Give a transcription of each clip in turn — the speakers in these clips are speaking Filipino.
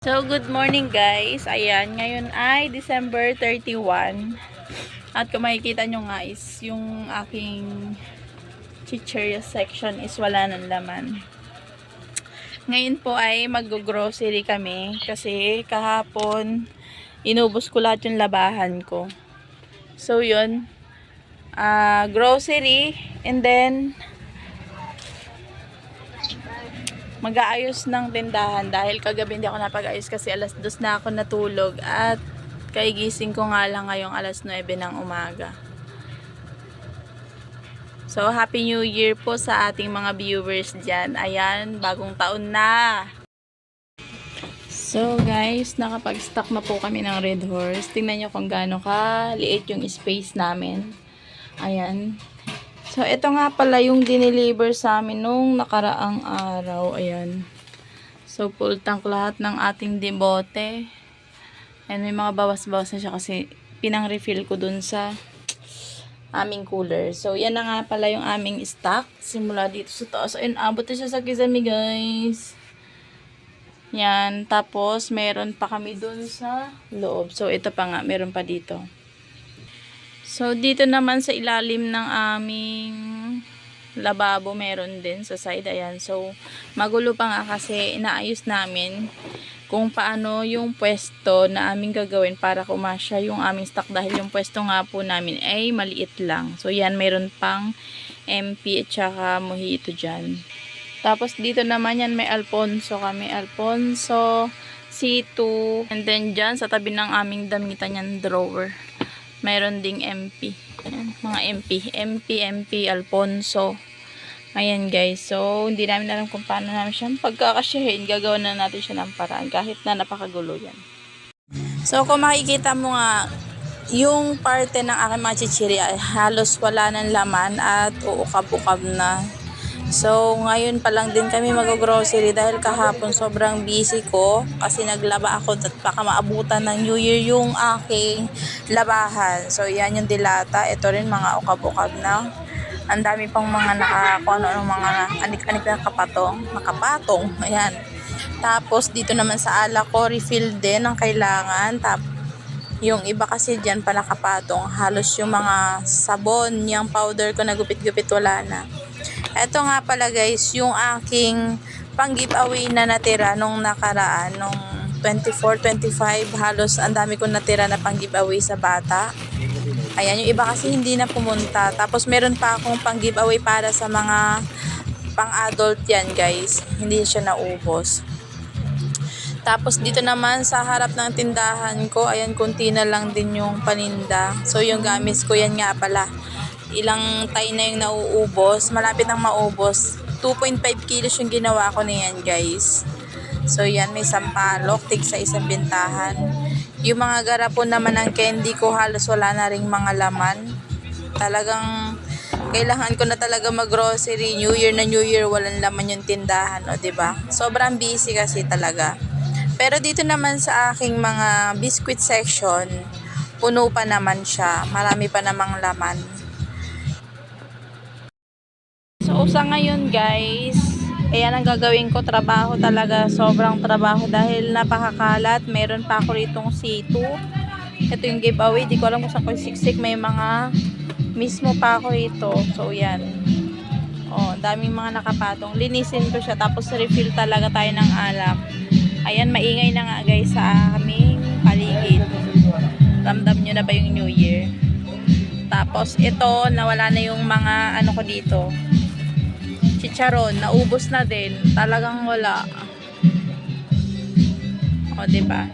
So, good morning guys. Ayan, ngayon ay December 31. At kung makikita nyo nga is yung aking chichirya section is wala ng laman. Ngayon po ay mag-grocery kami kasi kahapon inubos ko lahat yung labahan ko. So, yun. Grocery and then mag-aayos ng tindahan dahil kagabi hindi ako napag-ayos kasi alas 2 na ako natulog at kaigising ko nga lang ngayong alas 9 ng umaga. So, Happy New Year po sa ating mga viewers dyan. Ayan, bagong taon na! So guys, nakapag-stock na po kami ng Red Horse. Tingnan nyo kung gaano ka-liit yung space namin. Ayan. So, ito nga pala yung dineliver sa amin nung nakaraang araw. Ayan. So, full tank lahat ng ating debote. And may mga bawas-bawas na siya kasi pinang-refill ko dun sa aming cooler. So, yan na nga pala yung aming stock. Simula dito sa taas. Ayun, abot na siya sa Kisame, guys. Yan. Tapos, meron pa kami dun sa loob. So, ito pa nga. Meron pa dito. So, dito naman sa ilalim ng aming lababo, meron din sa side. Ayan. So, magulo pa nga kasi inaayos namin kung paano yung pwesto na aming gagawin para kumasya yung aming stock dahil yung pwesto nga po namin ay maliit lang. So, yan. Meron pang MP at saka mojito dyan. Tapos, dito naman yan may Alfonso kami. Alfonso, C2. And then, dyan sa tabi ng aming damitan yan drawer. Mayroon ding MP. Ayan, mga MP, Alfonso. Ayan guys. So, hindi namin alam kung paano namin siya pagkakasyahin. Gagawa na natin siya ng paraan. Kahit na napakagulo yan. So, kung makikita mo nga, yung parte ng aking mga chichirya ay halos wala ng laman at uukab-ukab na. So, ngayon pa lang din kami mag-grocery dahil kahapon sobrang busy ko kasi naglaba ako at baka maabutan ng New Year yung aking labahan. So, yan yung dilata. Ito rin mga ukab-ukab na. Ang dami pang mga mga anik-anik na nakapatong. Ayan. Tapos, dito naman sa ala ko, refill din ang kailangan. Tapos, yung iba kasi dyan pa nakapatong. Halos yung mga sabon, yung powder ko na gupit-gupit wala na. Ito nga pala guys, yung aking pang-giveaway na natira nung nakaraan, nung 24-25, halos ang dami kong natira na pang-giveaway sa bata. Ayan, yung iba kasi hindi na pumunta. Tapos meron pa akong pang-giveaway para sa mga pang-adult yan guys. Hindi siya naubos. Tapos dito naman sa harap ng tindahan ko, ayan, kunti na lang din yung paninda. So yung gamis ko, yan nga pala. Ilang tayo na yung nauubos. Malapit nang maubos. 2.5 kilos yung ginawa ko na yan guys. So yan, may sampalok, tig sa isang bintahan. Yung mga garapon naman ng candy ko halos wala na ring mga laman. Talagang kailangan ko na talaga mag-grocery. New Year, walang laman yung tindahan, o diba? Sobrang busy kasi talaga. Pero dito naman sa aking mga biscuit section, puno pa naman siya. Marami pa namang laman. So, sa ngayon guys, ayan ang gagawin ko, trabaho talaga, sobrang trabaho dahil napakakalat. Meron pa ako ritong C2. Ito yung giveaway, di ko alam kung saan ko siksik, may mga mismo pa ako rito. So, yan. Oh, daming mga nakapatong. Linisin ko siya, tapos refill talaga tayo ng alak. Ayan, maingay na nga guys sa aming paligid. Ramdam nyo na ba yung New Year? Tapos, ito, nawala na yung mga ano ko dito. Chicharon, naubos na din. Talagang wala. O, diba?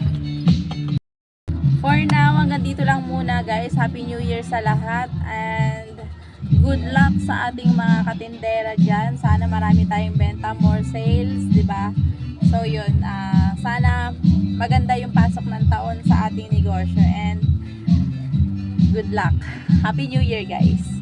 For now, hanggang dito lang muna guys. Happy New Year sa lahat. And good luck sa ating mga katindera dyan. Sana marami tayong benta, more sales, diba? So, yun. Sana maganda yung pasok ng taon sa ating negosyo. And good luck. Happy New Year guys.